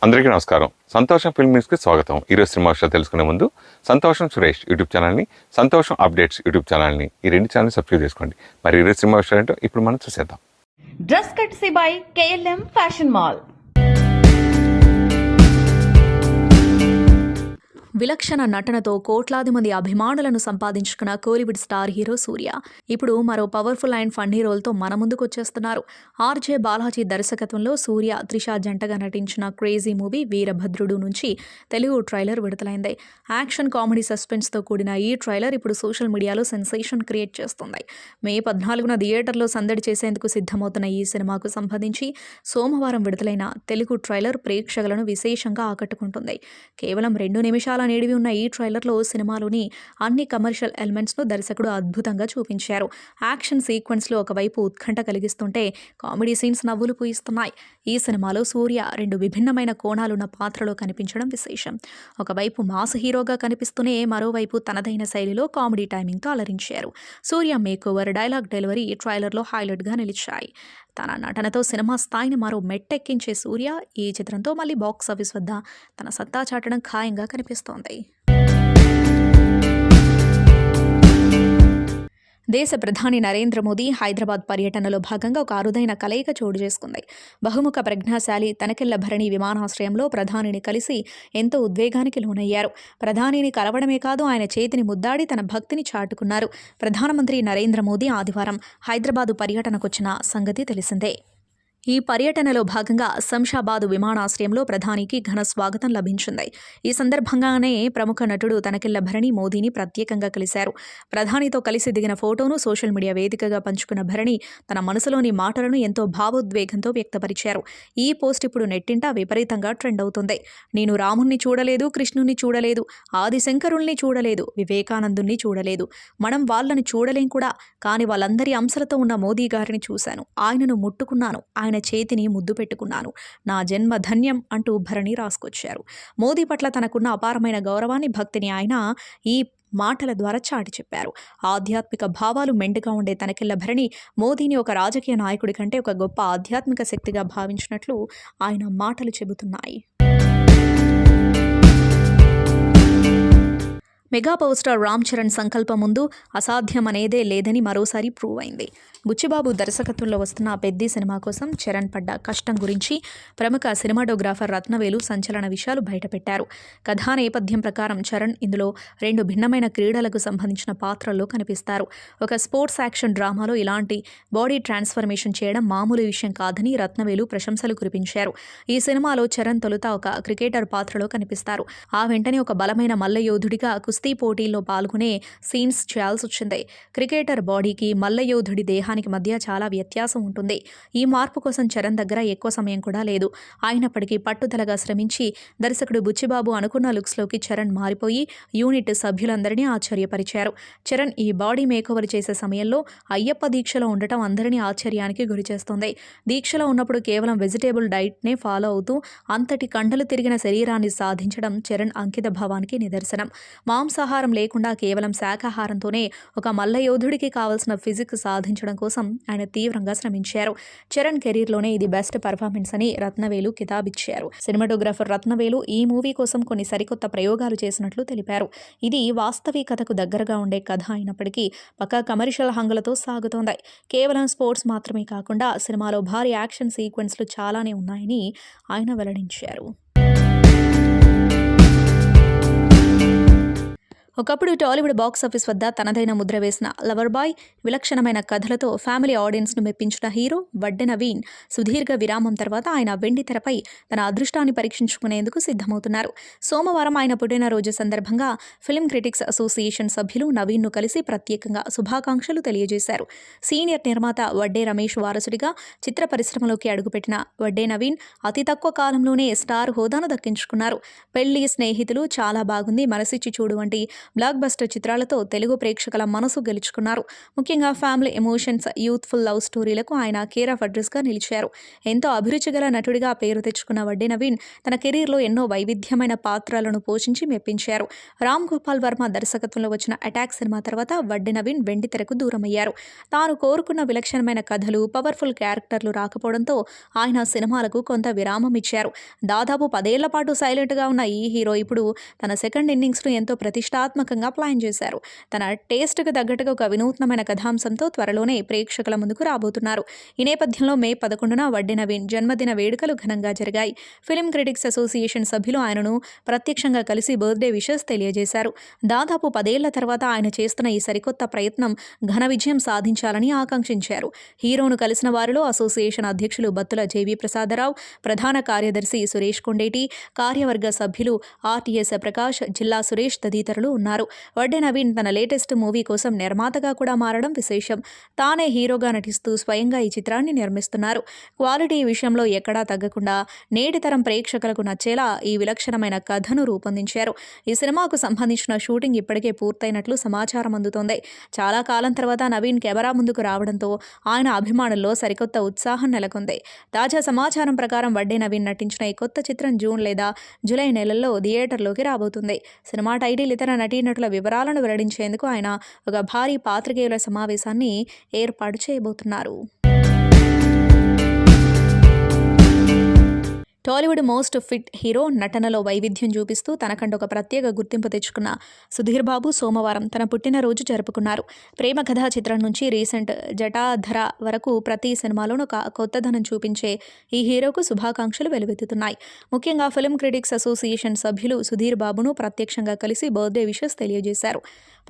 అందరికీ నమస్కారం. సంతోషం ఫిల్మ్ న్యూస్కి స్వాగతం. ఈరోజు సినిమా విషయాలు తెలుసుకునే ముందు సంతోషం సురేష్ యూట్యూబ్ ఛానల్ని, సంతోషం అప్డేట్స్ యూట్యూబ్ ఛానల్ని, ఈ రెండు ఛానల్ని సబ్స్క్రైబ్ చేసుకోండి. మరి ఈరోజు సినిమా విషయాలు ఏంటో ఇప్పుడు మనం చూసేద్దాం. Dress కట్సీ by KLM fashion mall. విలక్షణ నటనతో కోట్లాది మంది అభిమానులను సంపాదించుకున్న కోలీవుడ్ స్టార్ హీరో సూర్య ఇప్పుడు మరో పవర్ఫుల్ అండ్ ఫన్నీ రోల్తో మన ముందుకు వచ్చేస్తున్నారు. ఆర్జే బాలాజీ దర్శకత్వంలో సూర్య, త్రిష జంటగా నటించిన క్రేజీ మూవీ వీరభద్రుడు నుంచి తెలుగు ట్రైలర్ విడుదలైంది. యాక్షన్, కామెడీ, సస్పెన్స్తో కూడిన ఈ ట్రైలర్ ఇప్పుడు సోషల్ మీడియాలో సెన్సేషన్ క్రియేట్ చేస్తుంది. మే 14న థియేటర్లో సందడి చేసేందుకు సిద్ధమవుతున్న ఈ సినిమాకు సంబంధించి సోమవారం విడుదలైన తెలుగు ట్రైలర్ ప్రేక్షకులను విశేషంగా ఆకట్టుకుంటుంది. కేవలం 2 నిమిషాల నేడివి ఉన్న ఈ ట్రైలర్లో సినిమాలోని అన్ని కమర్షియల్ ఎలిమెంట్స్ను దర్శకుడు అద్భుతంగా చూపించారు. యాక్షన్ సీక్వెన్స్లో ఒకవైపు ఉత్కంఠ కలిగిస్తుంటే కామెడీ సీన్స్ నవ్వులు పూయిస్తున్నాయి. ఈ సినిమాలో సూర్య 2 విభిన్నమైన కోణాలున్న పాత్రలో కనిపించడం విశేషం. ఒకవైపు మాస్ హీరోగా కనిపిస్తూనే మరోవైపు తనదైన శైలిలో కామెడీ టైమింగ్తో అలరించారు. సూర్య మేకోవర్, డైలాగ్ డెలివరీ ఈ ట్రైలర్లో హైలైట్గా నిలిచాయి. తన నటనతో సినిమా స్థాయిని మరో మెట్టెక్కించే సూర్య ఈ చిత్రంతో మళ్ళీ బాక్సాఫీస్ వద్ద తన సత్తా చాటడం ఖాయంగా కనిపిస్తోంది. దేశ ప్రధాని నరేంద్ర మోదీ హైదరాబాద్ పర్యటనలో భాగంగా ఒక అరుదైన కలయిక చోటు చేసుకుంది. బహుముఖ ప్రజ్ఞాశాలి తనకెళ్ల భరణి విమానాశ్రయంలో ప్రధానిని కలిసి ఎంతో ఉద్వేగానికి లోనయ్యారు. ప్రధానిని కలవడమే కాదు, ఆయన చేతిని ముద్దాడి తన భక్తిని చాటుకున్నారు. ప్రధానమంత్రి నరేంద్ర మోదీ ఆదివారం హైదరాబాదు పర్యటనకొచ్చిన సంగతి తెలిసిందే. ఈ పర్యటనలో భాగంగా శంషాబాదు విమానాశ్రయంలో ప్రధానికి ఘన స్వాగతం లభించింది. ఈ సందర్భంగానే ప్రముఖ నటుడు తనకెళ్ల భరణి మోదీని ప్రత్యేకంగా కలిశారు. ప్రధానితో కలిసి దిగిన ఫోటోను సోషల్ మీడియా వేదికగా పంచుకున్న భరణి తన మనసులోని మాటలను ఎంతో భావోద్వేగంతో వ్యక్తపరిచారు. ఈ పోస్ట్ ఇప్పుడు నెట్టింట విపరీతంగా ట్రెండ్ అవుతుంది. నేను రాముణ్ణి చూడలేదు, కృష్ణుణ్ణి చూడలేదు, ఆదిశంకరుల్ని చూడలేదు, వివేకానందుణ్ణి చూడలేదు, మనం వాళ్ళని చూడలేం కూడా, కానీ వాళ్ళందరి అంశాలతో ఉన్న మోదీ గారిని చూశాను, ఆయనను ముట్టుకున్నాను, ఆయన చేతిని ముద్దు పెట్టుకున్నాను, నా జన్మ ధన్యం అంటూ భరణి రాసుకొచ్చారు. మోదీ పట్ల తనకున్న అపారమైన గౌరవాన్ని, భక్తిని ఆయన ఈ మాటల ద్వారా చాటి చెప్పారు. ఆధ్యాత్మిక భావాలు మెండుగా ఉండే తనకెళ్ల భరణి మోదీని ఒక రాజకీయ నాయకుడి కంటే ఒక గొప్ప ఆధ్యాత్మిక శక్తిగా భావించినట్లు ఆయన మాటలు చెబుతున్నాయి. Mega power star Ram Charan సంకల్పం ముందు అసాధ్యం అనేదే లేదని మరోసారి ప్రూవ్ అయింది. బుచ్చిబాబు దర్శకత్వంలో వస్తున్న పెద్ది సినిమా కోసం చరణ్ పడ్డ కష్టం గురించి ప్రముఖ సినిమాటోగ్రాఫర్ రత్నవేలు సంచలన విషయాలు బయటపెట్టారు. కథా నేపథ్యం ప్రకారం చరణ్ ఇందులో 2 భిన్నమైన క్రీడలకు సంబంధించిన పాత్రల్లో కనిపిస్తారు. ఒక స్పోర్ట్స్ యాక్షన్ డ్రామాలో ఇలాంటి బాడీ ట్రాన్స్ఫర్మేషన్ చేయడం మామూలు విషయం కాదని రత్నవేలు ప్రశంసలు కురిపించారు. ఈ సినిమాలో చరణ్ తొలుత ఒక క్రికెటర్ పాత్రలో కనిపిస్తారు. ఆ వెంటనే ఒక బలమైన మల్లయోధుడిగా కుస్తీ పోటీల్లో పాల్గొనే సీన్స్ చేయాల్సి వచ్చింది. క్రికెటర్ బాడీకి మల్లయోధుడి దేహానికి మధ్య చాలా వ్యత్యాసం ఉంటుంది. ఈ మార్పు కోసం చరణ్ దగ్గర ఎక్కువ సమయం కూడా లేదు. అయినప్పటికీ పట్టుదలగా శ్రమించి దర్శకుడు బుచ్చిబాబు అనుకున్న లుక్స్లోకి చరణ్ మారిపోయి యూనిట్ సభ్యులందరినీ ఆశ్చర్యపరిచారు. చరణ్ ఈ బాడీ మేకోవర్ చేసే సమయంలో అయ్యప్ప దీక్షలో ఉండటం అందరినీ ఆశ్చర్యానికి గురిచేస్తుంది. దీక్షలో ఉన్నప్పుడు కేవలం వెజిటేబుల్ డైట్నే ఫాలో అవుతూ అంతటి కండలు తిరిగిన శరీరాన్ని సాధించడం చరణ్ అంకిత భావానికి నిదర్శనం. మాంసాహారం లేకుండా కేవలం శాకాహారంతోనే ఒక మల్లయోధుడికి కావలసిన ఫిజిక్స్ సాధించడం కోసం ఆయన తీవ్రంగా శ్రమించారు. చరణ్ కెరీర్లోనే ఇది బెస్ట్ పర్ఫార్మెన్స్ అని రత్నవేలు కితాబిచ్చారు. సినిమాటోగ్రాఫర్ రత్నవేలు ఈ మూవీ కోసం కొన్ని సరికొత్త ప్రయోగాలు చేసినట్లు తెలిపారు. ఇది వాస్తవికతకు దగ్గరగా ఉండే కథ అయినప్పటికీ పక్కా కమర్షియల్ హంగులతో సాగుతోంది. కేవలం స్పోర్ట్స్ మాత్రమే కాకుండా సినిమాలో భారీ యాక్షన్ సీక్వెన్స్లు చాలానే ఉన్నాయని ఆయన వెల్లడించారు. ఒకప్పుడు టాలీవుడ్ బాక్సాఫీస్ వద్ద తనదైన ముద్ర వేసిన లవర్ బాయ్ విలక్షణమైన కథలతో ఫ్యామిలీ ఆడియన్స్ను మెప్పించిన హీరో వడ్డే నవీన్ సుదీర్ఘ విరామం తర్వాత ఆయన వెండి తెరపై తన అదృష్టాన్ని పరీక్షించుకునేందుకు సిద్ధమవుతున్నారు. సోమవారం ఆయన పుట్టినరోజు సందర్భంగా ఫిల్మ్ క్రిటిక్స్ అసోసియేషన్ సభ్యులు నవీన్ను కలిసి ప్రత్యేకంగా శుభాకాంక్షలు తెలియజేశారు. సీనియర్ నిర్మాత వడ్డే రమేష్ వారసుడిగా చిత్ర పరిశ్రమలోకి అడుగుపెట్టిన వడ్డే నవీన్ అతి తక్కువ కాలంలోనే స్టార్ హోదాను దక్కించుకున్నారు. పెళ్లి, స్నేహితులు, చాలా బాగుంది, మనసిచ్చి చూడు వంటి బ్లాక్ బస్టర్ చిత్రాలతో తెలుగు ప్రేక్షకుల మనసు గెలుచుకున్నారు. ముఖ్యంగా ఫ్యామిలీ ఎమోషన్స్, యూత్ఫుల్ లవ్ స్టోరీలకు ఆయన కేర్ ఆఫ్ అడ్రస్గా నిలిచారు. ఎంతో అభిరుచి గల నటుడిగా పేరు తెచ్చుకున్న వడ్డే నవీన్ తన కెరీర్లో ఎన్నో వైవిధ్యమైన పాత్రలను పోషించి మెప్పించారు. రామ్ గోపాల్ వర్మ దర్శకత్వంలో వచ్చిన అటాక్ సినిమా తర్వాత వడ్డే నవీన్ వెండితెరకు దూరమయ్యారు. తాను కోరుకున్న విలక్షణమైన కథలు, పవర్ఫుల్ క్యారెక్టర్లు రాకపోవడంతో ఆయన సినిమాలకు కొంత విరామం ఇచ్చారు. దాదాపు 10 ఏళ్ల పాటు సైలెంట్గా ఉన్న ఈ హీరో ఇప్పుడు తన సెకండ్ ఇన్నింగ్స్ను ఎంతో ప్రతిష్టాత్మకంగా ప్లాన్ చేశారు. తన టేస్ట్కు తగ్గట్టుగా ఒక వినూత్నమైన కథాంశంతో త్వరలోనే ప్రేక్షకుల ముందుకు రాబోతున్నారు. ఈ నేపథ్యంలో మే 11న వడ్డే నవీన్ జన్మదిన వేడుకలు ఘనంగా జరిగాయి. ఫిల్మ్ క్రిటిక్స్ అసోసియేషన్ సభ్యులు ఆయనను ప్రత్యక్షంగా కలిసి బర్త్డే విషెస్ తెలియజేశారు. దాదాపు 10 ఏళ్ల తర్వాత ఆయన చేస్తున్న ఈ సరికొత్త ప్రయత్నం ఘన విజయం సాధించాలని ఆకాంక్షించారు. హీరోను కలిసిన వారిలో అసోసియేషన్ అధ్యక్షులు బత్తుల జేవీ ప్రసాదరావు, ప్రధాన కార్యదర్శి సురేష్ కొండేటి, కార్యవర్గ సభ్యులు ఆర్టీఎస్ ప్రకాష్, జిల్లా సురేష్ తదితరులు ఉన్నారు. వడ్డే నవీన్ తన లేటెస్ట్ మూవీ కోసం నిర్మాతగా కూడా మారడం విశేషం. తానే హీరోగా నటిస్తూ స్వయంగా ఈ చిత్రాన్ని నిర్మిస్తున్నారు. క్వాలిటీ విషయంలో ఎక్కడా తగ్గకుండా నేటి తరం ప్రేక్షకులకు నచ్చేలా ఈ విలక్షణమైన కథను రూపొందించారు. ఈ సినిమాకు సంబంధించిన షూటింగ్ ఇప్పటికే పూర్తయినట్లు సమాచారం అందుతోంది. చాలా కాలం తర్వాత నవీన్ కెమెరా ముందుకు రావడంతో ఆయన అభిమానుల్లో సరికొత్త ఉత్సాహం నెలకొంది. తాజా సమాచారం ప్రకారం వడ్డే నవీన్ నటించిన ఈ కొత్త చిత్రం జూన్ లేదా జూలై నెలల్లో థియేటర్లోకి రాబోతుంది. సినిమా టైటిల్, ఇతర నటీనటుల వివరాలను వెల్లడించేందుకు ఆయన ఒక భారీ పాత్రికేయుల సమావేశాన్ని ఏర్పాటు చేయబోతున్నారు. టాలీవుడ్ మోస్ట్ ఫిట్ హీరో నటనలో వైవిధ్యం చూపిస్తూ తనకంటూ ఒక ప్రత్యేక గుర్తింపు తెచ్చుకున్న సుధీర్ బాబు సోమవారం తన పుట్టినరోజు జరుపుకున్నారు. ప్రేమ కథా చిత్రం నుంచి రీసెంట్ జటాధర వరకు ప్రతి సినిమాలోనూ ఒక కొత్తదనం చూపించే ఈ హీరోకు శుభాకాంక్షలు వెలువెత్తుతున్నాయి. ముఖ్యంగా ఫిల్మ్ క్రిటిక్స్ అసోసియేషన్ సభ్యులు సుధీర్ బాబును ప్రత్యక్షంగా కలిసి బర్త్డే విషెస్ తెలియజేశారు.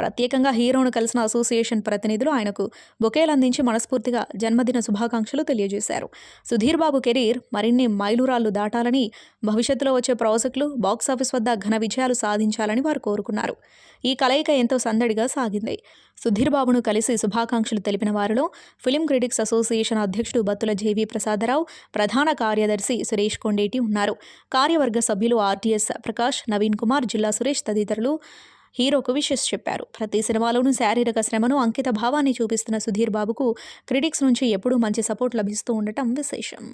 ప్రత్యేకంగా హీరోను కలిసిన అసోసియేషన్ ప్రతినిధులు ఆయనకు బొకేలు అందించి మనస్ఫూర్తిగా జన్మదిన శుభాకాంక్షలు తెలియజేశారు. సుధీర్ బాబు కెరీర్ మరిన్ని మైలురాళ్లు దాటాలని, భవిష్యత్తులో వచ్చే ప్రాజెక్టులు బాక్సాఫీస్ వద్ద ఘన విజయాలు సాధించాలని వారు కోరుకున్నారు. ఈ కలయిక ఎంతో సందడిగా సాగింది. సుధీర్ బాబును కలిసి శుభాకాంక్షలు తెలిపిన వారిలో ఫిల్మ్ క్రిటిక్స్ అసోసియేషన్ అధ్యక్షుడు బత్తుల జేవీ ప్రసాదరావు, ప్రధాన కార్యదర్శి సురేష్ కొండేటి ఉన్నారు. కార్యవర్గ సభ్యులు ఆర్టీఎస్ ప్రకాష్, నవీన్ కుమార్, జిల్లా సురేష్ తదితరులు హీరోకు విషెస్ చెప్పారు. ప్రతి సినిమాలోనూ శారీరక శ్రమను, అంకిత భావాన్ని చూపిస్తున్న సుధీర్ బాబుకు క్రిటిక్స్ నుంచి ఎప్పుడూ మంచి సపోర్ట్ లభిస్తూ ఉండటం విశేషం.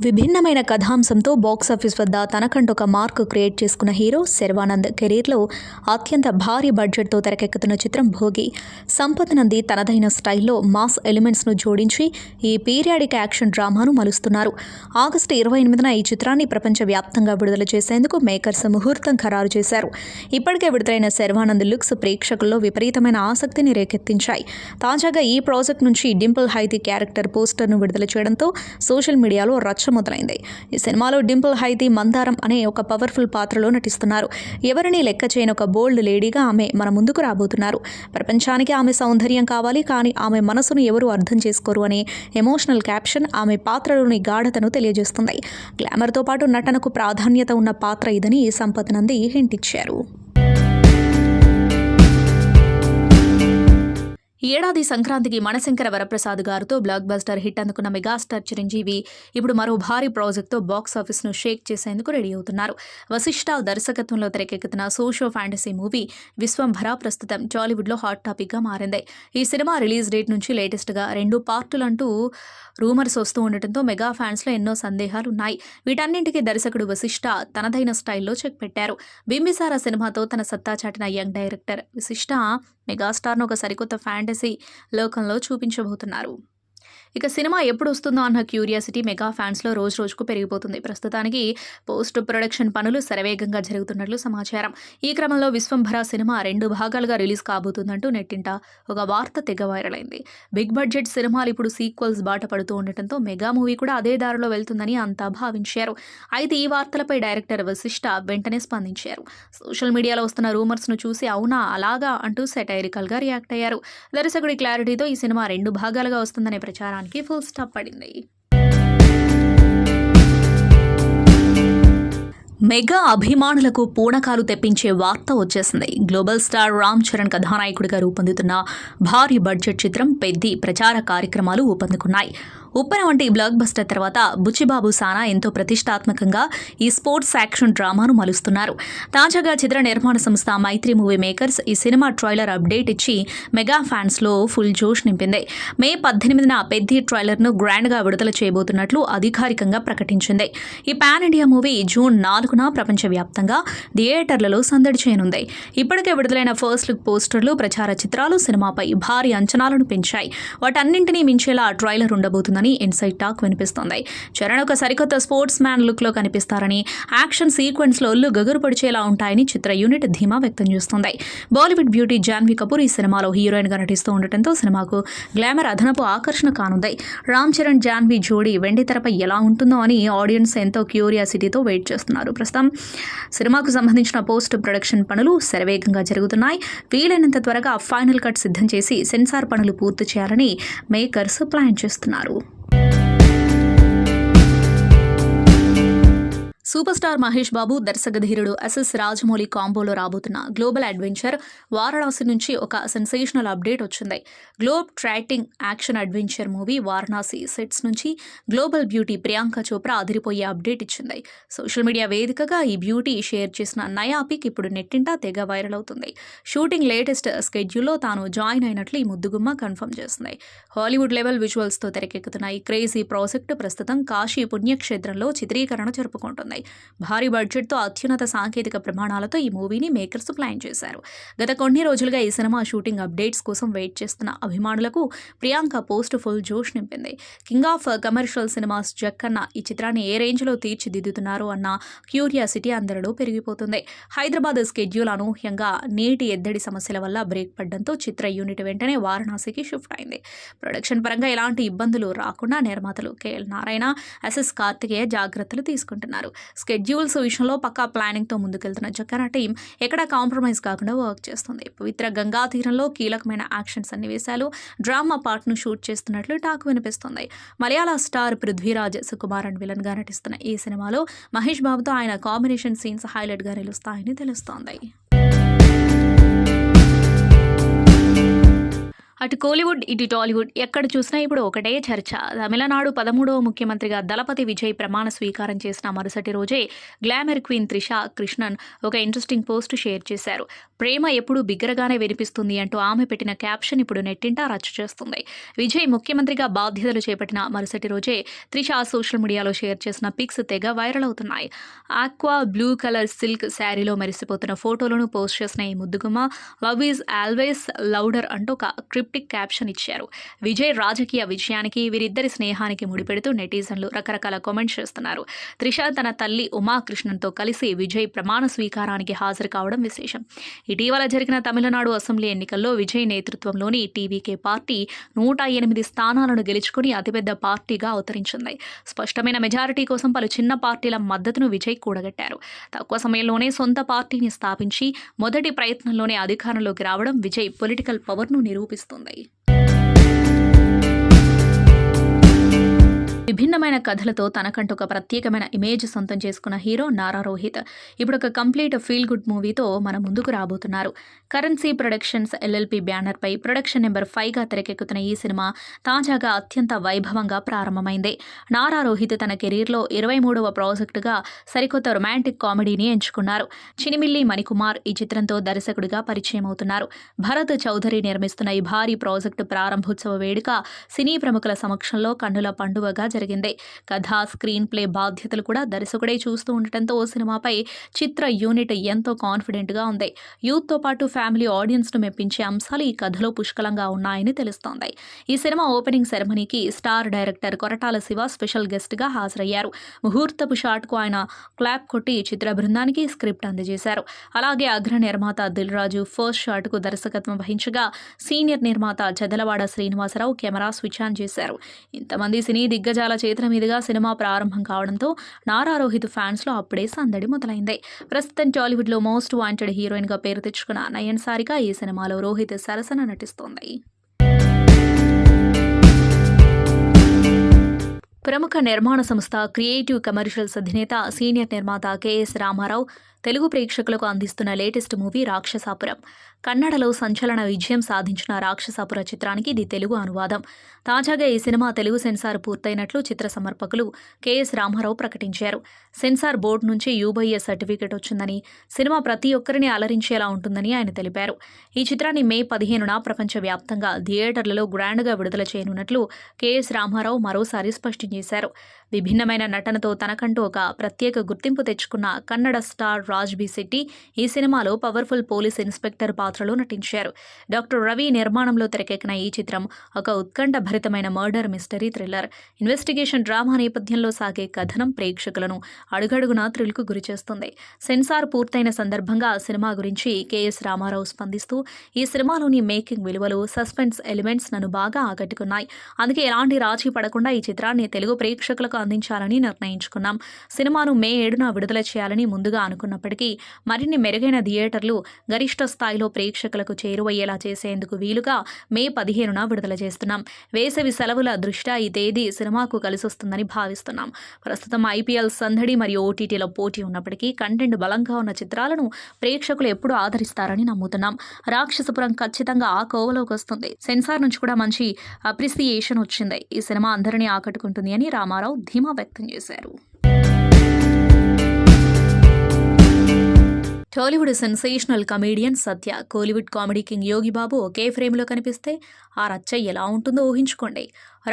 విభిన్నమైన కథాంశంతో బాక్సాఫీస్ వద్ద తనకంటూ ఒక మార్క్ క్రియేట్ చేసుకున్న హీరో శర్వానంద్ కెరీర్లో అత్యంత భారీ బడ్జెట్తో తెరకెక్కుతున్న చిత్రం భోగి. సంపత్ నంది తనదైన స్టైల్లో మాస్ ఎలిమెంట్స్ను జోడించి ఈ పీరియాడిక్ యాక్షన్ డ్రామాను మలుస్తున్నారు. ఆగస్టు 28న ఈ చిత్రాన్ని ప్రపంచవ్యాప్తంగా విడుదల చేసేందుకు మేకర్స్ ముహూర్తం ఖరారు చేశారు. ఇప్పటికే విడుదలైన శర్వానంద్ లుక్స్ ప్రేక్షకుల్లో విపరీతమైన ఆసక్తిని రేకెత్తించాయి. తాజాగా ఈ ప్రాజెక్ట్ నుంచి డింపుల్ హైతీ క్యారెక్టర్ పోస్టర్ను విడుదల చేయడంతో సోషల్ మీడియాలో రచ్చ మొదలైంది. ఈ సినిమాలో డింపుల్ హైతీ మందారం అనే ఒక పవర్ఫుల్ పాత్రలో నటిస్తున్నారు. ఎవరిని లెక్క చేయని ఒక బోల్డ్ లేడీగా ఆమె మన ముందుకు రాబోతున్నారు. ప్రపంచానికి ఆమె సౌందర్యం కావాలి, కానీ ఆమె మనసును ఎవరు అర్థం చేసుకోరు అనే ఎమోషనల్ క్యాప్షన్ ఆమె పాత్రలోని గాఢతను తెలియజేస్తుంది. గ్లామర్తో పాటు నటనకు ప్రాధాన్యత ఉన్న పాత్ర ఇదని సంపత్ నంది హింట్ ఇచ్చారు. ఈ ఏడాది సంక్రాంతికి మణశంకర వరప్రసాద్ గారితో బ్లాక్ బస్టర్ హిట్ అందుకున్న మెగాస్టార్ చిరంజీవి ఇప్పుడు మరో భారీ ప్రాజెక్ట్తో బాక్సాఫీస్ను షేక్ చేసేందుకు రెడీ అవుతున్నారు. వశిష్ఠ దర్శకత్వంలో తెరకెక్కుతున్న సోషో ఫ్యాంటసీ మూవీ విశ్వంభర ప్రస్తుతం టాలీవుడ్లో హాట్ టాపిక్గా మారింది. ఈ సినిమా రిలీజ్ డేట్ నుంచి లేటెస్ట్గా 2 పార్టులంటూ రూమర్స్ వస్తూ ఉండటంతో మెగా ఫ్యాన్స్లో ఎన్నో సందేహాలు ఉన్నాయి. వీటన్నింటికీ దర్శకుడు వశిష్ఠ తనదైన స్టైల్లో చెక్ పెట్టారు. బింబిసార సినిమాతో తన సత్తా చాటిన యంగ్ డైరెక్టర్ వశిష్ఠ మెగాస్టార్ను ఒక సరికొత్త ఫ్యాంటసీ లోకంలో చూపించబోతున్నారు. ఇక సినిమా ఎప్పుడు వస్తుందో అన్న క్యూరియాసిటీ మెగా ఫ్యాన్స్లో రోజు రోజుకు పెరిగిపోతుంది. ప్రస్తుతానికి పోస్ట్ ప్రొడక్షన్ పనులు శరవేగంగా జరుగుతున్నట్లు సమాచారం. ఈ క్రమంలో విశ్వంభర సినిమా 2 భాగాలుగా రిలీజ్ కాబోతుందంటూ నెట్టింట ఒక వార్త తెగ వైరల్ అయింది. బిగ్ బడ్జెట్ సినిమాలు ఇప్పుడు సీక్వెల్స్ బాట పడుతూ ఉండటంతో మెగా మూవీ కూడా అదే దారిలో వెళ్తుందని అంతా భావించారు. అయితే ఈ వార్తలపై డైరెక్టర్ వశిష్ఠ వెంటనే స్పందించారు. సోషల్ మీడియాలో వస్తున్న రూమర్స్ను చూసి అవునా అలాగా అంటూ సెటైరికల్గా రియాక్ట్ అయ్యారు. దర్శకుడి క్లారిటీతో ఈ సినిమా 2 భాగాలుగా వస్తుందనే ప్రచారానికి ఫుల్ స్టాప్ పడింది. మెగా అభిమానులకు పూనకాలు తెప్పించే వార్త వచ్చేసింది. గ్లోబల్ స్టార్ రామ్ చరణ్ కథానాయకుడిగా రూపొందుతున్న భారీ బడ్జెట్ చిత్రం పెద్ది ప్రచార కార్యక్రమాలు ఊపందుకున్నాయి. ఉప్పెన వంటి బ్లాక్ బస్టర్ తర్వాత బుచ్చిబాబు సానా ఎంతో ప్రతిష్టాత్మకంగా ఈ స్పోర్ట్స్ యాక్షన్ డ్రామాను మలుస్తున్నారు. తాజాగా చిత్ర నిర్మాణ సంస్థ మైత్రి మూవీ మేకర్స్ ఈ సినిమా ట్రైలర్ అప్డేట్ ఇచ్చి మెగా ఫ్యాన్స్లో ఫుల్ జోష్ నింపింది. మే 18న పెద్ది ట్రైలర్ను గ్రాండ్గా విడుదల చేయబోతున్నట్లు అధికారికంగా ప్రకటించింది. ఈ పాన్ ఇండియా మూవీ జూన్ 4న ప్రపంచవ్యాప్తంగా థియేటర్లలో సందడి చేయనుంది. ఇప్పటికే విడుదలైన ఫస్ట్ లుక్ పోస్టర్లు, ప్రచార చిత్రాలు సినిమాపై భారీ అంచనాలను పెంచాయి. వాటన్నింటినీ మించేలా ట్రైలర్ ఉండబోతుందని ఇన్సైడ్ టాక్ వినిపిస్తోంది. చరణ్ ఒక సరికొత్త స్పోర్ట్స్ మ్యాన్ లుక్లో కనిపిస్తారని, యాక్షన్ సీక్వెన్స్లో ఒళ్ళు గగురు పొడిచేలా ఉంటాయని చిత్ర యూనిట్ ధీమా వ్యక్తం చేస్తోంది. బాలీవుడ్ బ్యూటీ జాన్వీ కపూర్ ఈ సినిమాలో హీరోయిన్గా నటిస్తూ ఉండటంతో సినిమాకు గ్లామర్ అదనపు ఆకర్షణ కానుంది. రామ్ చరణ్ జాన్వీ జోడీ వెండితెరపై ఎలా ఉంటుందో అని ఆడియన్స్ ఎంతో క్యూరియాసిటీతో వెయిట్ చేస్తున్నారు. ప్రస్తుతం సినిమాకు సంబంధించిన పోస్ట్ ప్రొడక్షన్ పనులు శరవేగంగా జరుగుతున్నాయి. వీలైనంత త్వరగా ఫైనల్ కట్ సిద్ధం చేసి సెన్సార్ పనులు పూర్తి చేయాలని మేకర్స్ ప్లాన్ చేస్తున్నారు. Super star Mahesh Babu, దర్శకధీరుడు SS Rajamouli కాంబోలో రాబోతున్న గ్లోబల్ అడ్వెంచర్ వారణాసి నుంచి ఒక సెన్సేషనల్ అప్డేట్ వచ్చింది. Globe trotting action adventure movie Varanasi sets నుంచి గ్లోబల్ బ్యూటీ ప్రియాంక చోప్రా అదిరిపోయే అప్డేట్ ఇచ్చింది. సోషల్ మీడియా వేదికగా ఈ బ్యూటీ షేర్ చేసిన నయా పిక్ ఇప్పుడు నెట్టింటా తెగ వైరల్ అవుతుంది. షూటింగ్ లేటెస్ట్ స్కెడ్యూల్లో తాను జాయిన్ అయినట్లు ఈ ముద్దుగుమ్మ కన్ఫర్మ్ చేసింది. హాలీవుడ్ లెవెల్ విజువల్స్తో తెరకెక్కుతున్న ఈ క్రేజీ ప్రాజెక్టు ప్రస్తుతం కాశీ పుణ్యక్షేత్రంలో చిత్రీకరణ జరుపుకుంటుంది. భారీ బడ్జెట్తో అత్యున్నత సాంకేతిక ప్రమాణాలతో ఈ మూవీని మేకర్స్ ప్లాన్ చేశారు. గత కొన్ని రోజులుగా ఈ సినిమా షూటింగ్ అప్డేట్స్ కోసం వెయిట్ చేస్తున్న అభిమానులకు ప్రియాంక పోస్ట్ ఫుల్ జోష్ నింపింది. King of commercial cinemas Jakkanna ఈ చిత్రాన్ని ఏ రేంజ్లో తీర్చిదిద్దుతున్నారు అన్న క్యూరియాసిటీ అందరిలో పెరిగిపోతుంది. హైదరాబాద్ స్కెడ్యూల్ అనూహ్యంగా నీటి ఎద్దడి సమస్యల వల్ల బ్రేక్ పడడంతో చిత్ర యూనిట్ వెంటనే వారణాసికి షిఫ్ట్ అయింది. ప్రొడక్షన్ పరంగా ఎలాంటి ఇబ్బందులు రాకుండా నిర్మాతలు కేఎల్ నారాయణ, ఎస్ఎస్ కార్తికేయ జాగ్రత్తలు తీసుకుంటున్నారు. స్కెడ్యూల్స్ విషయంలో పక్కా ప్లానింగ్తో ముందుకెళ్తున్న జక్కన టీం ఎక్కడా కాంప్రమైజ్ కాకుండా వర్క్ చేస్తుంది. పవిత్ర గంగా తీరంలో కీలకమైన యాక్షన్ సన్నివేశాలు, డ్రామా పార్ట్ను షూట్ చేస్తున్నట్లు టాక్ వినిపిస్తుంది. మలయాళ స్టార్ పృథ్వీరాజ్ సుకుమారన్ విలన్గా నటిస్తున్న ఈ సినిమాలో మహేష్ బాబుతో ఆయన కాంబినేషన్ సీన్స్ హైలైట్గా నిలుస్తాయని తెలుస్తోంది. అటు కోలీవుడ్, ఇటు టాలీవుడ్ ఎక్కడ చూసినా ఇప్పుడు ఒకటే చర్చ. తమిళనాడు 13వ ముఖ్యమంత్రిగా దళపతి విజయ్ ప్రమాణ స్వీకారం చేసిన మరుసటి రోజే గ్లామర్ క్వీన్ త్రిష కృష్ణన్ ఒక ఇంట్రెస్టింగ్ పోస్ట్ షేర్ చేశారు. ప్రేమ ఎప్పుడూ బిగ్గరగానే వినిపిస్తుంది అంటూ ఆమె పెట్టిన క్యాప్షన్ ఇప్పుడు నెట్టింటా రచ్చ చేస్తుంది. విజయ్ ముఖ్యమంత్రిగా బాధ్యతలు చేపట్టిన మరుసటి రోజే త్రిష సోషల్ మీడియాలో షేర్ చేసిన పిక్స్ తెగ వైరల్ అవుతున్నాయి. ఆక్వా బ్లూ కలర్ సిల్క్ శారీలో మెరిసిపోతున్న ఫోటోలను పోస్ట్ చేసిన ఈ ముద్దుగుమ్మ లవ్ ఈజ్ ఆల్వేస్ లౌడర్ అంటూ ఒక క్రిప్టిక్ క్యాప్షన్ ఇచ్చారు. విజయ్ రాజకీయ విజయానికి, వీరిద్దరి స్నేహానికి ముడిపెడుతూ నెటిజన్లు రకరకాల కామెంట్స్ చేస్తున్నారు. త్రిష తన తల్లి ఉమాకృష్ణన్తో కలిసి విజయ్ ప్రమాణ స్వీకారానికి హాజరు కావడం విశేషం. ఇటీవల జరిగిన తమిళనాడు అసెంబ్లీ ఎన్నికల్లో విజయ్ నేతృత్వంలోని టీవీకే పార్టీ 108 స్థానాలను గెలుచుకుని అతిపెద్ద పార్టీగా అవతరించింది. స్పష్టమైన మెజారిటీ కోసం పలు చిన్న పార్టీల మద్దతును విజయ్ కూడగట్టారు. తక్కువ సమయంలోనే సొంత పార్టీని స్థాపించి మొదటి ప్రయత్నంలోనే అధికారంలోకి రావడం విజయ్ పొలిటికల్ పవర్ను నిరూపిస్తుంది. విభిన్నమైన కథలతో తనకంటూ ఒక ప్రత్యేకమైన ఇమేజ్ సొంతం చేసుకున్న హీరో నారా రోహిత్ ఇప్పుడు ఒక కంప్లీట్ ఫీల్ గుడ్ మూవీతో మన ముందుకు రాబోతున్నారు. కరెన్సీ ప్రొడక్షన్స్ ఎల్ఎల్పి బ్యానర్పై ప్రొడక్షన్ నెంబర్ 5గా తెరకెక్కుతున్న ఈ సినిమా తాజాగా అత్యంత వైభవంగా ప్రారంభమైంది. నారా రోహిత్ తన కెరీర్లో 23వ ప్రాజెక్టుగా సరికొత్త రొమాంటిక్ కామెడీని ఎంచుకున్నారు. చినిమిల్లి మణికుమార్ ఈ చిత్రంతో దర్శకుడిగా పరిచయం అవుతున్నారు. భరత్ చౌదరి నిర్మిస్తున్న ఈ భారీ ప్రాజెక్టు ప్రారంభోత్సవ వేడుక సినీ ప్రముఖుల సమక్షంలో కన్నుల పండువగా జరిగింది. కథ, స్క్రీన్ ప్లే బాధ్యతలు కూడా దర్శకుడే చూస్తూ ఉండటంతో సినిమాపై చిత్ర యూనిట్ ఎంతో కాన్ఫిడెంట్గా ఉంది. యూత్తో పాటు ఫ్యామిలీ ఆడియన్స్ను మెప్పించే అంశాలు ఈ కథలో పుష్కలంగా ఉన్నాయని తెలుస్తోంది. ఈ సినిమా ఓపెనింగ్ సెరమనీకి star director Koratala Siva special గెస్ట్గా హాజరయ్యారు. ముహూర్తపు షాట్కు ఆయన క్లాప్ కొట్టి చిత్ర బృందానికి స్క్రిప్ట్ అందజేశారు. అలాగే అగ్ర నిర్మాత దిల్ రాజు ఫస్ట్ షాట్కు దర్శకత్వం వహించగా సీనియర్ నిర్మాత Chadalavada Srinivasarao camera switch on చేశారు. ఇంతమంది సినీ దిగ్గజాల చేతుల మీదుగా సినిమా ప్రారంభం కావడంతో నారా రోహిత్ ఫ్యాన్స్లో అప్పుడే సందడి మొదలైంది. ప్రస్తుతం టాలీవుడ్లో మోస్ట్ వాంటెడ్ హీరోయిన్గా పేరు తెచ్చుకున్న నయన్ సారిక ఈ సినిమాలో రోహిత్ సరసన నటిస్తోంది. ప్రముఖ నిర్మాణ సంస్థ క్రియేటివ్ కమర్షియల్స్ అధినేత సీనియర్ నిర్మాత కెఎస్ రామారావు తెలుగు ప్రేక్షకులకు అందిస్తున్న లేటెస్ట్ మూవీ రాక్షసాపురం. కన్నడలో సంచలన విజయం సాధించిన రాక్షసాపుర చిత్రానికి ఇది తెలుగు అనువాదం. తాజాగా ఈ సినిమా తెలుగు సెన్సార్ పూర్తయినట్లు చిత్ర సమర్పకులు కెఎస్ రామారావు ప్రకటించారు. సెన్సార్ బోర్డు నుంచి యూబీఏ సర్టిఫికెట్ వచ్చిందని, సినిమా ప్రతి ఒక్కరిని అలరించేలా ఉంటుందని ఆయన తెలిపారు. ఈ చిత్రాన్ని మే 15న ప్రపంచవ్యాప్తంగా థియేటర్లలో గ్రాండ్గా విడుదల చేయనున్నట్లు కెఎస్ రామారావు మరోసారి స్పష్టం చేశారు. విభిన్నమైన నటనతో తనకంటూ ఒక ప్రత్యేక గుర్తింపు తెచ్చుకున్న కన్నడ స్టార్ రాజ్ బి శెట్టి ఈ సినిమాలో పవర్ఫుల్ పోలీస్ ఇన్స్పెక్టర్ పాత్రలో నటించారు. డాక్టర్ రవి నిర్మాణంలో తెరకెక్కిన ఈ చిత్రం ఒక ఉత్కంఠభరితమైన murder mystery thriller, investigation drama నేపథ్యంలో సాగే కథనం ప్రేక్షకులను అడుగడుగునా థ్రిల్కు గురిచేస్తుంది. సెన్సార్ పూర్తయిన సందర్భంగా ఆ సినిమా గురించి కెఎస్ రామారావు స్పందిస్తూ, ఈ సినిమాలోని మేకింగ్ విలువలు, సస్పెన్స్ ఎలిమెంట్స్ నన్ను బాగా ఆకట్టుకున్నాయి. అందుకే ఎలాంటి రాజీ పడకుండా ఈ చిత్రాన్ని తెలుగు ప్రేక్షకులకు అందించాలని నిర్ణయించుకున్నాం. సినిమాను మే 7న విడుదల చేయాలని ముందుగా అనుకున్నప్పటికీ మరిన్ని మెరుగైన థియేటర్లు గరిష్ట స్థాయిలో ప్రేక్షకులకు చేరువయ్యేలా చేసేందుకు వీలుగా మే 15న విడుదల చేస్తున్నాం. వేసవి సెలవుల దృష్ట్యా ఈ తేదీ సినిమాకు కలిసొస్తుందని భావిస్తున్నాం. ప్రస్తుతం ఐపీఎల్ సందడి మరియు ఓటీటీలో పోటీ ఉన్నప్పటికీ కంటెంట్ బలంగా ఉన్న చిత్రాలను ప్రేక్షకులు ఎప్పుడు ఆదరిస్తారని నమ్ముతున్నాం. రాక్షసపురం ఖచ్చితంగా ఆ కోవలోకి వస్తుంది. సెన్సార్ నుంచి కూడా మంచి అప్రిసియేషన్ వచ్చింది. ఈ సినిమా అందరినీ ఆకట్టుకుంటుంది అని రామారావు ధీమా వ్యక్తం చేశారు. టాలీవుడ్ సెన్సేషనల్ కమేడియన్ సత్య, కోలీవుడ్ కామెడీ కింగ్ యోగి బాబు ఒకే ఫ్రేమ్లో కనిపిస్తే ఆ రచ్చ ఎలా ఉంటుందో ఊహించుకోండి.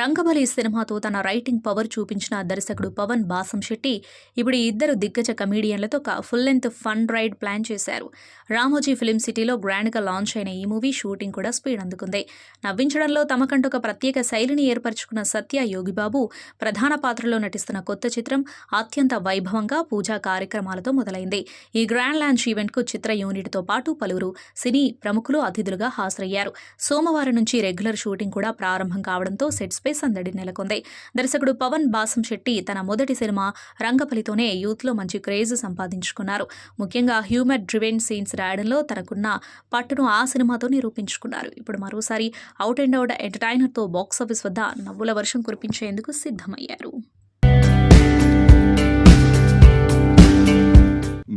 రంగబలి సినిమాతో తన రైటింగ్ పవర్ చూపించిన దర్శకుడు పవన్ బాసం శెట్టి ఇప్పుడు ఈ ఇద్దరు దిగ్గజ కమేడియన్లతో ఒక full length fun ride plan చేశారు. రామోజీ ఫిలిం సిటీలో గ్రాండ్గా లాంచ్ అయిన ఈ మూవీ షూటింగ్ కూడా స్పీడ్ అందుకుంది. నవ్వించడంలో తమకంటూ ఒక ప్రత్యేక శైలిని ఏర్పరచుకున్న సత్య, యోగిబాబు ప్రధాన పాత్రలో నటిస్తున్న కొత్త చిత్రం అత్యంత వైభవంగా పూజా కార్యక్రమాలతో మొదలైంది. ఈ గ్రాండ్ లాంచ్ ఈవెంట్కు చిత్ర యూనిట్తో పాటు పలువురు సినీ ప్రముఖులు అతిథులుగా హాజరయ్యారు. సోమవారం నుంచి రెగ్యులర్ షూటింగ్ కూడా ప్రారంభం కావడంతో సెట్స్ పై సందడి నెలకొంది. దర్శకుడు పవన్ బాసం శెట్టి తన మొదటి సినిమా రంగబలితోనే యూత్లో మంచి క్రేజ్ సంపాదించుకున్నారు. ముఖ్యంగా హ్యూమర్ డ్రివెన్ సీన్స్ రాయడంలో తనకున్న పట్టును ఆ సినిమాతో నిరూపించుకున్నారు. ఇప్పుడు మరోసారి అవుట్ అండ్ అవుట్ ఎంటర్టైనర్తో బాక్సాఫీస్ వద్ద నవ్వుల వర్షం కురిపించేందుకు సిద్ధమయ్యారు.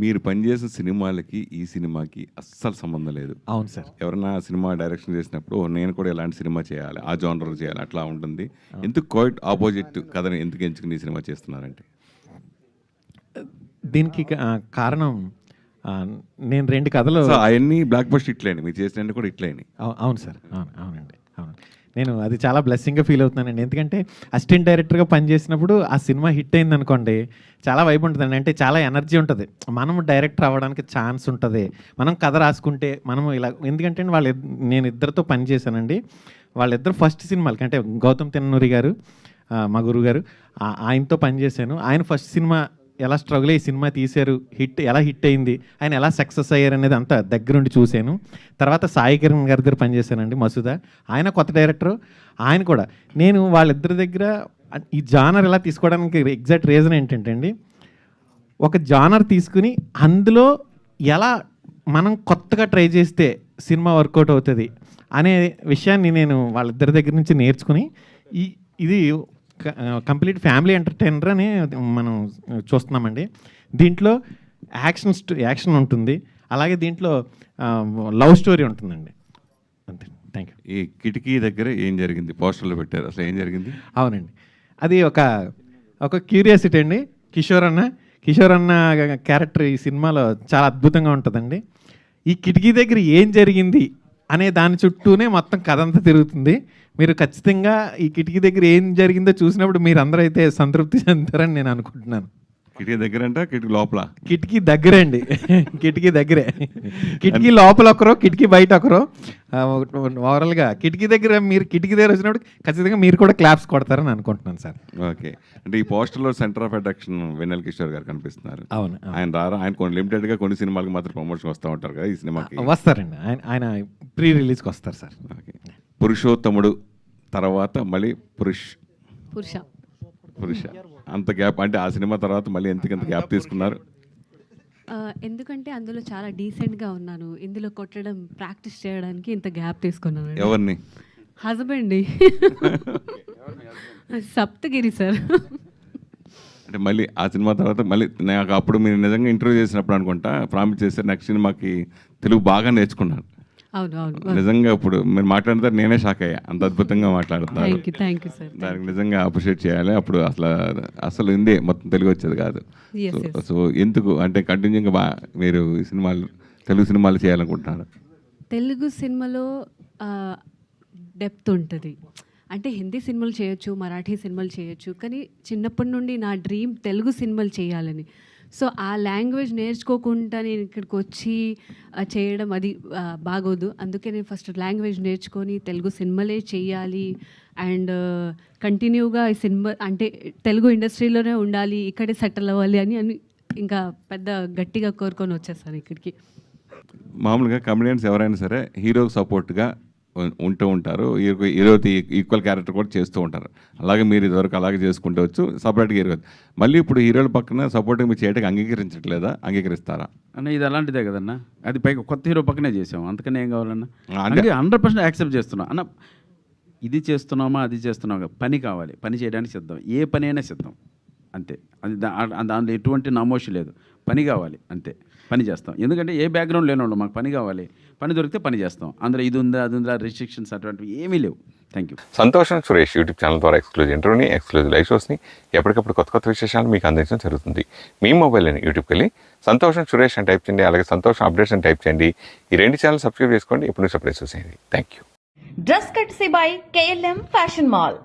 మీరు పనిచేసిన సినిమాలకి ఈ సినిమాకి అస్సలు సంబంధం లేదు. అవును సార్. ఎవరైనా సినిమా డైరెక్షన్ చేసినప్పుడు నేను కూడా ఇలాంటి సినిమా చేయాలి, ఆ జానర్ చేయాలి, అట్లా ఉంటుంది. ఎందుకు క్వైట్ ఆపోజిట్ కథని ఎందుకు ఎంచుకుని ఈ సినిమా చేస్తున్నారంటే? దీనికి కారణం నేను 2 కథలు అవన్నీ బ్లాక్ బస్టర్ ఇట్లేని మీరు చేసిన కూడా ఇట్లేని. అవును సార్. అవునండి. నేను అది చాలా బ్లెస్సింగ్గా ఫీల్ అవుతున్నానండి. ఎందుకంటే అసిస్టెంట్ డైరెక్టర్గా పనిచేసినప్పుడు ఆ సినిమా హిట్ అయింది అనుకోండి, చాలా వైబ్ ఉంటుందండి. అంటే చాలా ఎనర్జీ ఉంటుంది. మనం డైరెక్టర్ అవ్వడానికి ఛాన్స్ ఉంటుంది. మనం కథ రాసుకుంటే మనం ఇలా, ఎందుకంటే నేను ఇద్దరితో పని చేశానండి. వాళ్ళిద్దరు ఫస్ట్ సినిమాలకి, అంటే గౌతమ్ తిన్నూరి గారు మా గురువు గారు, ఆయనతో పనిచేశాను. ఆయన ఫస్ట్ సినిమా ఎలా స్ట్రగుల్ అయ్యి సినిమా తీశారు, ఎలా హిట్ అయింది, ఆయన ఎలా సక్సెస్ అయ్యారు అనేది అంతా దగ్గరుండి చూశాను. తర్వాత సాయి కిరణ్ గారి దగ్గర పనిచేశానండి, మసూద. ఆయన కొత్త డైరెక్టరు. ఆయన కూడా నేను వాళ్ళిద్దరి దగ్గర ఈ జానర్ ఎలా తీసుకోవడానికి ఎగ్జాక్ట్ రీజన్ ఏంటంటే అండి, ఒక జానర్ తీసుకుని అందులో ఎలా మనం కొత్తగా ట్రై చేస్తే సినిమా వర్కౌట్ అవుతుంది అనే విషయాన్ని నేను వాళ్ళిద్దరి దగ్గర నుంచి నేర్చుకుని ఇది కంప్లీట్ ఫ్యామిలీ ఎంటర్టైనర్ అని మనం చూస్తున్నామండి. దీంట్లో యాక్షన్ ఉంటుంది, అలాగే దీంట్లో లవ్ స్టోరీ ఉంటుందండి. అంతే. Thank you. ఈ కిటికీ దగ్గర ఏం జరిగింది? పోస్టర్లో పెట్టారు, అసలు ఏం జరిగింది? అవునండి, అది ఒక క్యూరియాసిటీ అండి. కిషోర్ అన్న క్యారెక్టర్ ఈ సినిమాలో చాలా అద్భుతంగా ఉంటుందండి. ఈ కిటికీ దగ్గర ఏం జరిగింది అనే దాని చుట్టూనే మొత్తం కథ అంతా తిరుగుతుంది. మీరు ఖచ్చితంగా ఈ కిటికీ దగ్గర ఏం జరిగిందో చూసినప్పుడు మీరు అందరూ అయితే సంతృప్తి చెందుతారని నేను అనుకుంటున్నాను. కిటికీ దగ్గర అంటే కిటికీ లోపల? కిటికీ దగ్గరే అండి. కిటికీ దగ్గరే. కిటికీ లోపల ఒకరో, కిటికీ బయట ఒకరో. ఓవరాల్గా కిటికీ దగ్గర వచ్చినప్పుడు ఖచ్చితంగా మీరు కూడా క్లాప్స్ కొడతారని అనుకుంటున్నాను సార్. ఓకే. అంటే ఈ పోస్టర్లో సెంటర్ ఆఫ్ అట్రాక్షన్ వెన్నెల కిషోర్ గారు కనిపిస్తున్నారు. అవును. ఆయన ఆయన కొన్ని లిమిటెడ్గా కొన్ని సినిమాలకు మాత్రం ప్రమోషన్ వస్తూ ఉంటారు కదా, ఈ సినిమాకి వస్తారండి. ఆయన ప్రీ రిలీజ్కి వస్తారు సార్. ఓకే. పురుషోత్తముడు తర్వాత మళ్ళీ పురుష అంత గ్యాప్, అంటే ఆ సినిమా తర్వాత మళ్ళీ ఎంతకంత గ్యాప్ తీసుకున్నారు? ఎందుకంటే అందులో చాలా డీసెంట్గా ఉన్నాను. ఇందులో కొట్టడం ప్రాక్టీస్ చేయడానికి ఇంత గ్యాప్ తీసుకున్నాను. ఎవరిని? Husband Saptagiri sir. అంటే మళ్ళీ ఆ సినిమా తర్వాత మళ్ళీ నాకు అప్పుడు మీరు నిజంగా ఇంటర్వ్యూ చేసినప్పుడు అనుకుంటా ప్రామిస్ చేశారు నెక్స్ట్ సినిమాకి తెలుగు బాగా నేర్చుకున్నాను. అవును అవును నిజంగా ఇప్పుడు మీరు మాట్లాడితే నేనే షాక్ అయ్యా, అంత అద్భుతంగా మాట్లాడుతున్నారు. Thank you sir. దానికి నిజంగా అప్రిషియేట్ చేయాలి. అప్పుడు అసలు ఇందే మొత్తం తెలుగు వచ్చేది కాదు. Yes, yes. సో ఎందుకు అంటే కంటిన్యూగా మీరు ఈ సినిమాలు తెలుగు సినిమాలు చేయాలనుకుంటున్నారు? తెలుగు సినిమాలో డెప్త్ ఉంటుంది. అంటే హిందీ సినిమాలు చేయొచ్చు, మరాఠీ సినిమాలు చేయొచ్చు, కానీ చిన్నప్పటి నుండి నా డ్రీమ్ తెలుగు సినిమాలు చేయాలని. సో ఆ లాంగ్వేజ్ నేర్చుకోకుండా నేను ఇక్కడికి వచ్చి చేయడం అది బాగోదు. అందుకే నేను ఫస్ట్ లాంగ్వేజ్ నేర్చుకొని తెలుగు సినిమాలే చేయాలి అండ్ కంటిన్యూగా ఈ సినిమా అంటే తెలుగు ఇండస్ట్రీలోనే ఉండాలి, ఇక్కడే సెటిల్ అవ్వాలి అని ఇంకా పెద్ద గట్టిగా కోరుకొని వచ్చేసాను ఇక్కడికి. మామూలుగా కమెడియన్స్ ఎవరైనా సరే హీరోకి సపోర్ట్గా ఉంటూ ఉంటారు, హీరోకి ఈక్వల్ క్యారెక్టర్ కూడా చేస్తూ ఉంటారు. అలాగే మీరు ఇదివరకు అలాగే చేసుకుంటూ వచ్చు, సపరేట్గా హీరో. మళ్ళీ ఇప్పుడు హీరోల పక్కన సపోర్ట్గా మీరు చేయడానికి అంగీకరించట్లేదా? అంగీకరిస్తారా అన్న? ఇది అలాంటిదే కదన్నా, అది పైగా కొత్త హీరో పక్కనే చేసాం, అందుకని ఏం కావాలన్నా? అంటే 100% యాక్సెప్ట్ చేస్తున్నాం అన్న. ఇది చేస్తున్నామా అది చేస్తున్నామా, పని కావాలి, పని చేయడానికి సిద్ధం, ఏ పని అయినా సిద్ధం అంతే. అది దాంట్లో ఎటువంటి నామోషి లేదు, పని కావాలి అంతే, పని చేస్తాం. ఎందుకంటే ఏ బ్యాక్గ్రౌండ్ లేనివాళ్ళు మాకు పని కావాలి, పని దొరికితే పని చేస్తాం. అందులో ఇది ఉందా అది ఉందా రిస్ట్రిక్షన్స్ అటువంటివి ఏమీ లేవు. Thank you. సంతోషం సురేష్ యూట్యూబ్ ఛానల్ ద్వారా ఎక్స్క్లూజివ్ ఇంటర్వ్యూని, ఎక్స్క్లూజివ్ లైవ్ షోస్ని, ఎప్పటికప్పుడు కొత్త కొత్త విశేషాలు మీకు అందించడం జరుగుతుంది. మీ మొబైల్ని యూట్యూబ్కి వెళ్ళి సంతోషం సురేష్ అని టైప్ చేయండి, అలాగే సంతోషం అప్డేట్స్ అని టైప్ చేయండి. ఈ 2 ఛానల్ సబ్స్క్రైబ్ చేసుకోండి, ఎప్పుడు సబ్స్క్రైబ్ చేసేయండి. Thank you. Dress courtesy by KLM Fashion Mall.